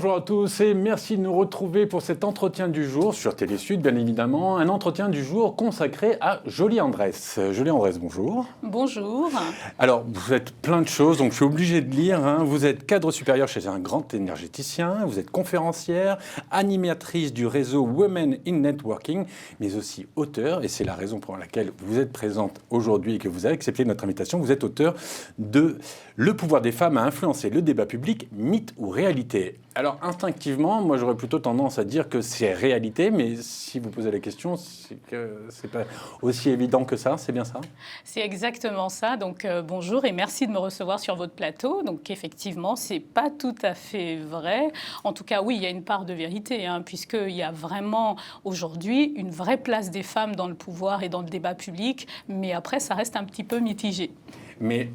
bonjour à tous et merci de nous retrouver pour cet entretien du jour sur Télé Sud, bien évidemment. Un entretien du jour consacré à Jolie Andrès. Jolie Andrès, bonjour. Bonjour. Alors, vous êtes plein de choses, donc je suis obligé de lire. Vous êtes cadre supérieur chez un grand énergéticien, vous êtes conférencière, animatrice du réseau Women in Networking, mais aussi auteur, et c'est la raison pour laquelle vous êtes présente aujourd'hui et que vous avez accepté notre invitation. Vous êtes auteur de Le pouvoir des femmes a influencé le débat public, mythe ou réalité. Alors instinctivement, moi j'aurais plutôt tendance à dire que c'est réalité, mais si vous posez la question, c'est que c'est pas aussi évident que ça, c'est bien ça? C'est exactement ça. Donc bonjour et merci de me recevoir sur votre plateau. Donc effectivement, c'est pas tout à fait vrai. En tout cas, oui, il y a une part de vérité, puisqu'il y a vraiment aujourd'hui une vraie place des femmes dans le pouvoir et dans le débat public, mais après ça reste un petit peu mitigé. Mais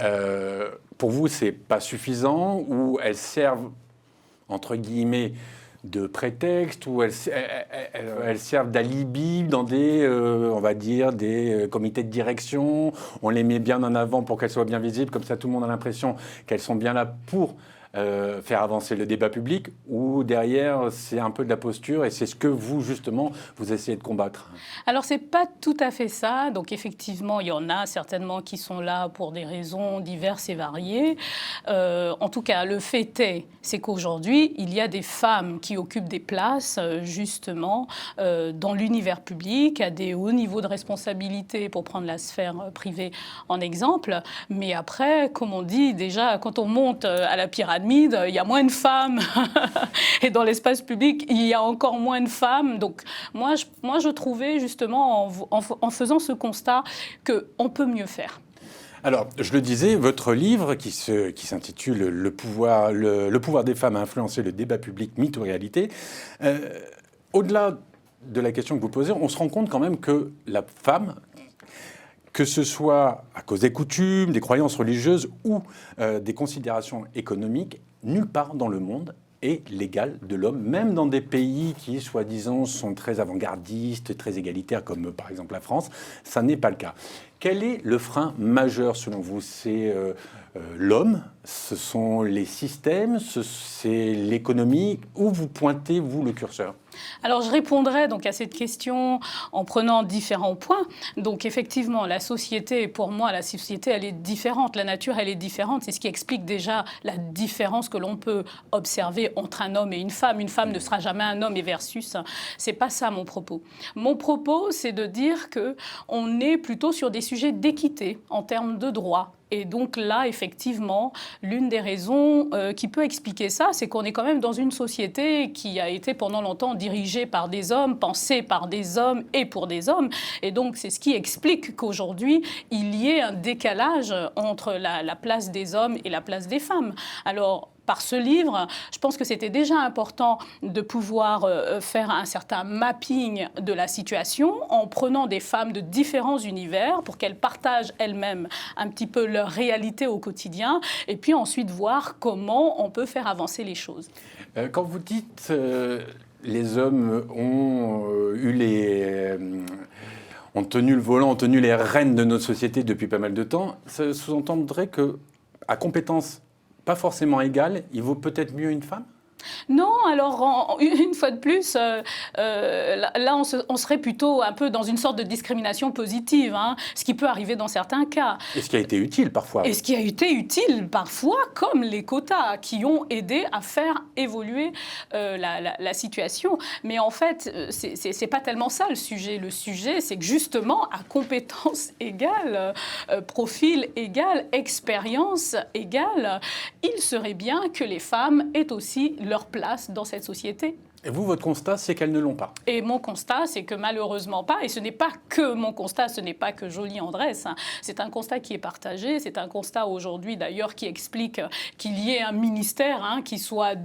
pour vous, c'est pas suffisant ou elles servent entre guillemets, de prétexte, ou elles servent d'alibi dans des, on va dire, des comités de direction. On les met bien en avant pour qu'elles soient bien visibles, comme ça tout le monde a l'impression qu'elles sont bien là pour faire avancer le débat public, ou derrière c'est un peu de la posture et c'est ce que vous justement vous essayez de combattre? Alors c'est pas tout à fait ça. Donc effectivement il y en a certainement qui sont là pour des raisons diverses et variées. En tout cas le fait c'est qu'aujourd'hui il y a des femmes qui occupent des places justement dans l'univers public à des hauts niveaux de responsabilité, pour prendre la sphère privée en exemple. Mais après, comme on dit déjà, quand on monte à la pyramide, il y a moins de femmes et dans l'espace public, il y a encore moins de femmes. Donc moi, je trouvais justement, en faisant ce constat, qu'on peut mieux faire. Alors, je le disais, votre livre qui s'intitule le pouvoir des femmes a influencé le débat public, mythe ou réalité, au-delà de la question que vous posez, on se rend compte quand même que la femme, que ce soit à cause des coutumes, des croyances religieuses ou des considérations économiques, nulle part dans le monde est l'égal de l'homme, même dans des pays qui, soi-disant, sont très avant-gardistes, très égalitaires, comme par exemple la France, ça n'est pas le cas. Quel est le frein majeur selon vous? C'est l'homme, ce sont les systèmes, c'est l'économie. Où vous pointez, vous, le curseur? Alors, je répondrai donc à cette question en prenant différents points. Donc, effectivement, la société, pour moi, la société, elle est différente. La nature, elle est différente. C'est ce qui explique déjà la différence que l'on peut observer entre un homme et une femme. Une femme ne sera jamais un homme et versus. C'est pas ça mon propos. Mon propos, c'est de dire que on est plutôt sur des sujets d'équité en termes de droits. Et donc là, effectivement, l'une des raisons qui peut expliquer ça, c'est qu'on est quand même dans une société qui a été pendant longtemps dirigée par des hommes, pensée par des hommes et pour des hommes. Et donc, c'est ce qui explique qu'aujourd'hui, il y ait un décalage entre la place des hommes et la place des femmes. Alors, par ce livre, je pense que c'était déjà important de pouvoir faire un certain mapping de la situation en prenant des femmes de différents univers pour qu'elles partagent elles-mêmes un petit peu leur réalité au quotidien et puis ensuite voir comment on peut faire avancer les choses. Quand vous dites les hommes ont ont tenu le volant, ont tenu les rênes de notre société depuis pas mal de temps, ça sous-entendrait qu'à compétences pas forcément égale, il vaut peut-être mieux une femme? Non, alors une fois de plus, là on serait plutôt un peu dans une sorte de discrimination positive, ce qui peut arriver dans certains cas. Et ce qui a été utile parfois. Et ce qui a été utile parfois, comme les quotas qui ont aidé à faire évoluer la situation. Mais en fait, c'est pas tellement ça le sujet. Le sujet, c'est que justement, à compétences égales, profil égal, expérience égale, il serait bien que les femmes aient aussi leur place dans cette société. Et vous, votre constat, c'est qu'elles ne l'ont pas? Et mon constat, c'est que malheureusement pas, et ce n'est pas que mon constat, ce n'est pas que Jolie Andrès, c'est un constat qui est partagé, c'est un constat aujourd'hui d'ailleurs qui explique qu'il y ait un ministère qui soit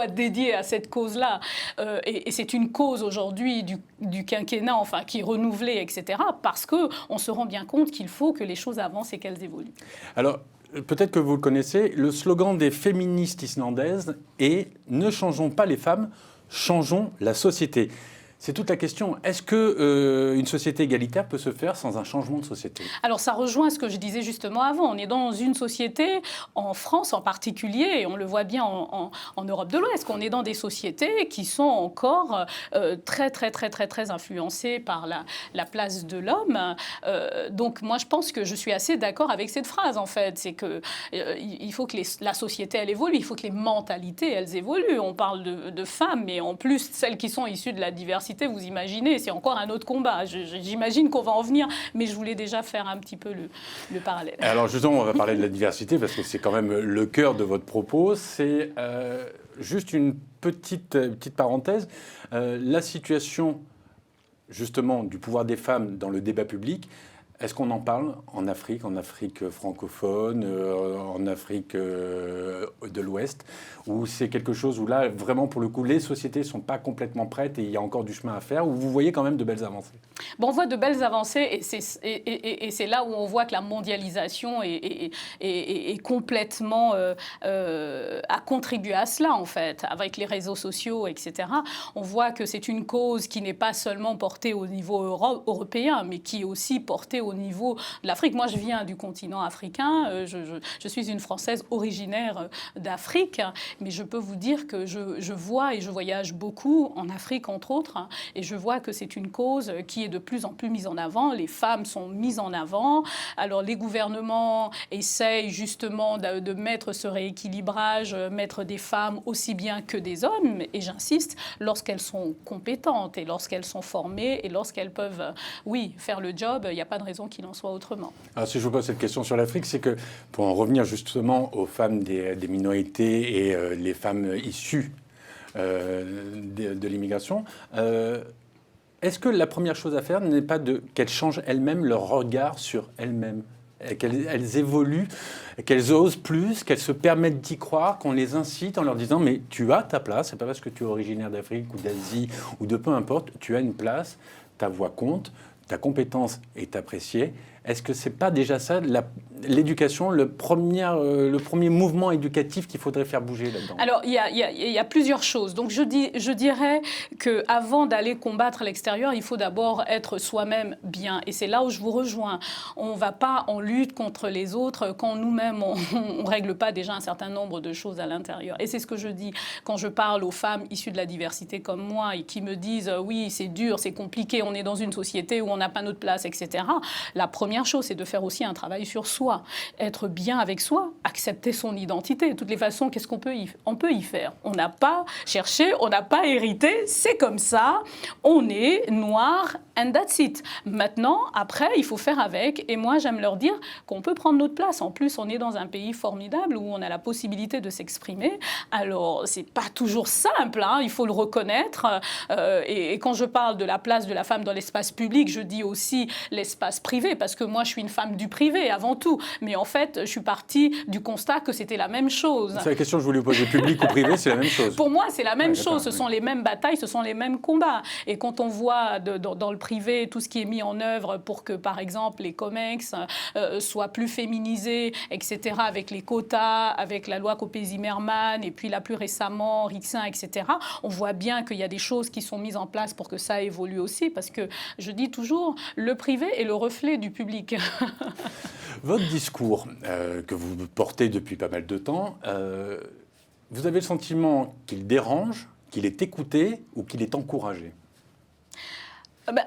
dédié à cette cause-là. Et c'est une cause aujourd'hui du quinquennat, enfin qui est renouvelée, etc. Parce qu'on se rend bien compte qu'il faut que les choses avancent et qu'elles évoluent. Alors, peut-être que vous le connaissez, le slogan des féministes islandaises est « Ne changeons pas les femmes, changeons la société ». C'est toute la question. Est-ce que une société égalitaire peut se faire sans un changement de société? Alors ça rejoint ce que je disais justement avant. On est dans une société, en France en particulier, et on le voit bien en Europe de l'Ouest, qu'on est dans des sociétés qui sont encore très influencées par la place de l'homme. Donc moi je pense que je suis assez d'accord avec cette phrase en fait. C'est que il faut que la société elle évolue, il faut que les mentalités elles évoluent. On parle de femmes, mais en plus celles qui sont issues de la diversité, vous imaginez, c'est encore un autre combat. J'imagine qu'on va en venir, mais je voulais déjà faire un petit peu le parallèle. Alors justement, on va parler de la diversité, parce que c'est quand même le cœur de votre propos. C'est juste une petite parenthèse. La situation, justement, du pouvoir des femmes dans le débat public, est-ce qu'on en parle en Afrique francophone, en Afrique de l'Ouest, où c'est quelque chose où là, vraiment, pour le coup, les sociétés ne sont pas complètement prêtes et il y a encore du chemin à faire, où vous voyez quand même de belles avancées? Bon, on voit de belles avancées et c'est là où on voit que la mondialisation est complètement a contribué à cela, en fait, avec les réseaux sociaux, etc. On voit que c'est une cause qui n'est pas seulement portée au niveau européen, mais qui est aussi portée au niveau de l'Afrique. Moi, je viens du continent africain. Je suis une Française originaire d'Afrique, mais je peux vous dire que je vois et je voyage beaucoup en Afrique, entre autres, et je vois que c'est une cause qui est de plus en plus mise en avant. Les femmes sont mises en avant. Alors, les gouvernements essayent justement de mettre ce rééquilibrage, mettre des femmes aussi bien que des hommes, et j'insiste, lorsqu'elles sont compétentes et lorsqu'elles sont formées et lorsqu'elles peuvent, oui, faire le job, il n'y a pas de raison qu'il en soit autrement. Alors, si je vous pose cette question sur l'Afrique, c'est que pour en revenir justement aux femmes des minorités et les femmes issues de l'immigration, est-ce que la première chose à faire n'est pas qu'elles changent elles-mêmes leur regard sur elles-mêmes, qu'elles évoluent, qu'elles osent plus, qu'elles se permettent d'y croire, qu'on les incite en leur disant « mais tu as ta place, c'est pas parce que tu es originaire d'Afrique ou d'Asie ou de peu importe, tu as une place, ta voix compte, ta compétence est appréciée ». Est-ce que c'est pas déjà ça, l'éducation, le premier mouvement éducatif qu'il faudrait faire bouger là-dedans? Alors, il y a plusieurs choses. Donc, je dirais qu'avant d'aller combattre à l'extérieur, il faut d'abord être soi-même bien. Et c'est là où je vous rejoins. On ne va pas en lutte contre les autres quand nous-mêmes, on ne règle pas déjà un certain nombre de choses à l'intérieur. Et c'est ce que je dis quand je parle aux femmes issues de la diversité comme moi et qui me disent « oui, c'est dur, c'est compliqué, on est dans une société où on n'a pas notre place, etc. » La première chose, c'est de faire aussi un travail sur soi, être bien avec soi, accepter son identité. De toutes les façons, qu'est-ce qu'on peut y faire? On n'a pas cherché, on n'a pas hérité, c'est comme ça, on est noir and that's it. Maintenant, après, il faut faire avec, et moi, j'aime leur dire qu'on peut prendre notre place. En plus, on est dans un pays formidable où on a la possibilité de s'exprimer. Alors, c'est pas toujours simple, hein, il faut le reconnaître. Et quand je parle de la place de la femme dans l'espace public, je dis aussi l'espace privé, parce que moi, je suis une femme du privé avant tout. Mais en fait, je suis partie du constat que c'était la même chose. C'est la question que je voulais vous poser. Public ou privé, c'est la même chose? Pour moi, c'est la même chose. Ce sont les mêmes batailles, ce sont les mêmes combats. Et quand on voit dans le privé tout ce qui est mis en œuvre pour que, par exemple, les COMEX soient plus féminisés, etc., avec les quotas, avec la loi Copé-Zimmermann, et puis là, plus récemment, Rixin, etc., on voit bien qu'il y a des choses qui sont mises en place pour que ça évolue aussi. Parce que, je dis toujours, le privé est le reflet du public. Votre discours que vous portez depuis pas mal de temps, vous avez le sentiment qu'il dérange, qu'il est écouté ou qu'il est encouragé?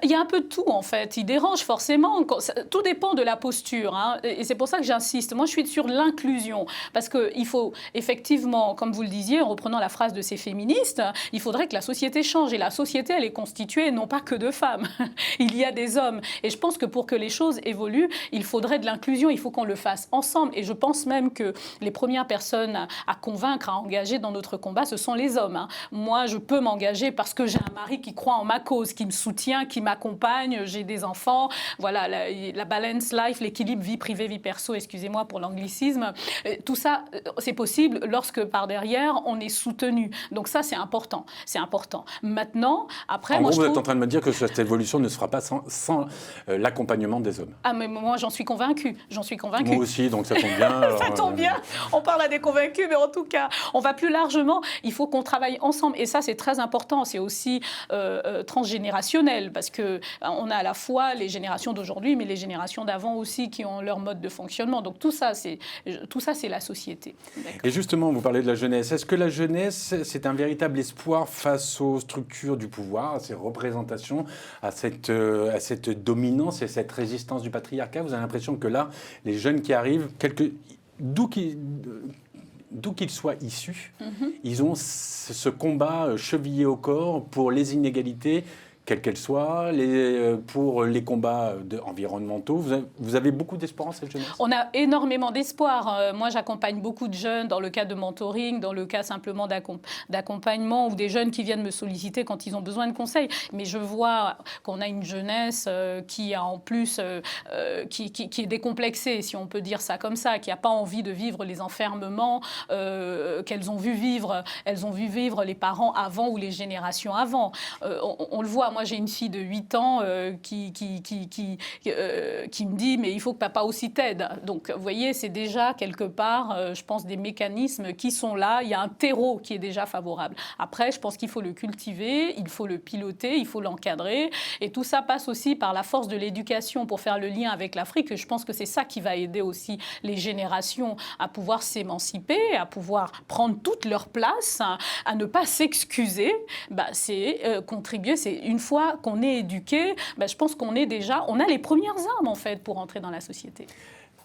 Il y a un peu de tout, en fait. Il dérange forcément. Tout dépend de la posture, hein. Et c'est pour ça que j'insiste. Moi, je suis sur l'inclusion. Parce qu'il faut, effectivement, comme vous le disiez, en reprenant la phrase de ces féministes, il faudrait que la société change. Et la société, elle est constituée non pas que de femmes. Il y a des hommes. Et je pense que pour que les choses évoluent, il faudrait de l'inclusion. Il faut qu'on le fasse ensemble. Et je pense même que les premières personnes à convaincre, à engager dans notre combat, ce sont les hommes, hein. Moi, je peux m'engager parce que j'ai un mari qui croit en ma cause, qui me soutient, qui m'accompagne, j'ai des enfants. Voilà, la balance life, l'équilibre vie privée, vie perso, excusez-moi pour l'anglicisme. Tout ça, c'est possible lorsque par derrière, on est soutenu. Donc ça, c'est important. C'est important. Maintenant, après... En gros, vous êtes en train de me dire que cette évolution ne se fera pas sans l'accompagnement des hommes. Ah, mais moi, j'en suis convaincue. J'en suis convaincue. Moi aussi, donc ça tombe bien. Ça tombe bien. On parle à des convaincus, mais en tout cas, on va plus largement. Il faut qu'on travaille ensemble. Et ça, c'est très important. C'est aussi transgénérationnel, parce qu'on a à la fois les générations d'aujourd'hui, mais les générations d'avant aussi qui ont leur mode de fonctionnement. Donc tout ça, c'est la société. Et justement, vous parlez de la jeunesse. Est-ce que la jeunesse, c'est un véritable espoir face aux structures du pouvoir, à ces représentations, à cette dominance et cette résistance du patriarcat? Vous avez l'impression que là, les jeunes qui arrivent, d'où qu'ils soient issus, ils ont ce combat chevillé au corps pour les inégalités, quelles qu'elles soient, pour les combats environnementaux. Vous avez beaucoup d'espoir en cette jeunesse? On a énormément d'espoir. Moi, j'accompagne beaucoup de jeunes dans le cas de mentoring, dans le cas simplement d'accompagnement, ou des jeunes qui viennent me solliciter quand ils ont besoin de conseils. Mais je vois qu'on a une jeunesse qui a en plus, qui est décomplexée, si on peut dire ça comme ça, qui n'a pas envie de vivre les enfermements qu'elles ont vu vivre. Elles ont vu vivre les parents avant ou les générations avant. On le voit. Moi, j'ai une fille de 8 ans qui me dit « mais il faut que papa aussi t'aide ». Donc, vous voyez, c'est déjà quelque part, je pense, des mécanismes qui sont là. Il y a un terreau qui est déjà favorable. Après, je pense qu'il faut le cultiver, il faut le piloter, il faut l'encadrer. Et tout ça passe aussi par la force de l'éducation pour faire le lien avec l'Afrique. Et je pense que c'est ça qui va aider aussi les générations à pouvoir s'émanciper, à pouvoir prendre toute leur place, à ne pas s'excuser. C'est contribuer, c'est une fois qu'on est éduqué, je pense qu'on est déjà, on a les premières armes en fait pour entrer dans la société.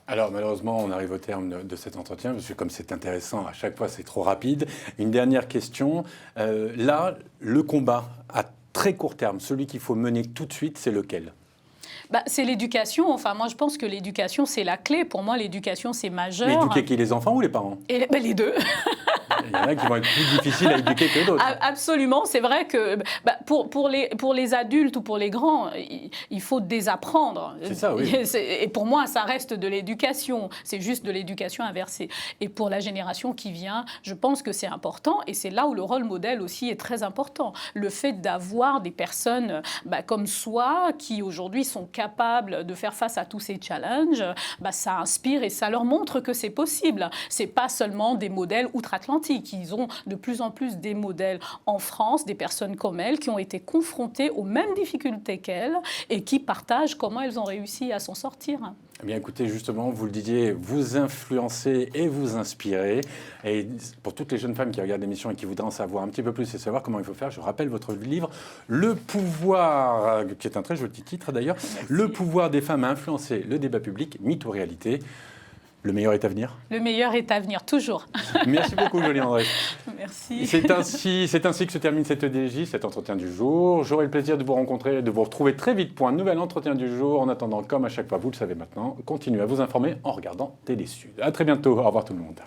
Alors malheureusement, on arrive au terme de cet entretien, parce que comme c'est intéressant, à chaque fois c'est trop rapide. Une dernière question. Là, le combat à très court terme, celui qu'il faut mener tout de suite, c'est lequel ? C'est l'éducation. Enfin, moi, je pense que l'éducation, c'est la clé. Pour moi, l'éducation, c'est majeur. Mais éduquer qui, les enfants ou les parents ? Les deux. Il y en a qui vont être plus difficiles à éduquer que d'autres. Absolument. C'est vrai que pour les adultes ou pour les grands, il faut désapprendre. C'est ça, oui. Et pour moi, ça reste de l'éducation. C'est juste de l'éducation inversée. Et pour la génération qui vient, je pense que c'est important. Et c'est là où le rôle modèle aussi est très important. Le fait d'avoir des personnes comme soi qui aujourd'hui sont capables de faire face à tous ces challenges, ça inspire et ça leur montre que c'est possible. C'est pas seulement des modèles outre-Atlantique. Ils ont de plus en plus des modèles en France, des personnes comme elles qui ont été confrontées aux mêmes difficultés qu'elles et qui partagent comment elles ont réussi à s'en sortir. Eh bien, écoutez, justement, vous le disiez, vous influencez et vous inspirez. Et pour toutes les jeunes femmes qui regardent l'émission et qui voudraient en savoir un petit peu plus et savoir comment il faut faire, je rappelle votre livre, Le pouvoir, qui est un très joli titre d'ailleurs, Le pouvoir des femmes à influencer le débat public, mythe ou réalité. Le meilleur est à venir? Le meilleur est à venir, toujours. Merci beaucoup, Jolie André. Merci. C'est ainsi que se termine cette EDJ, cet entretien du jour. J'aurai le plaisir de vous rencontrer, de vous retrouver très vite pour un nouvel entretien du jour. En attendant, comme à chaque fois, vous le savez maintenant, continuez à vous informer en regardant Télé Sud. À très bientôt. Au revoir tout le monde.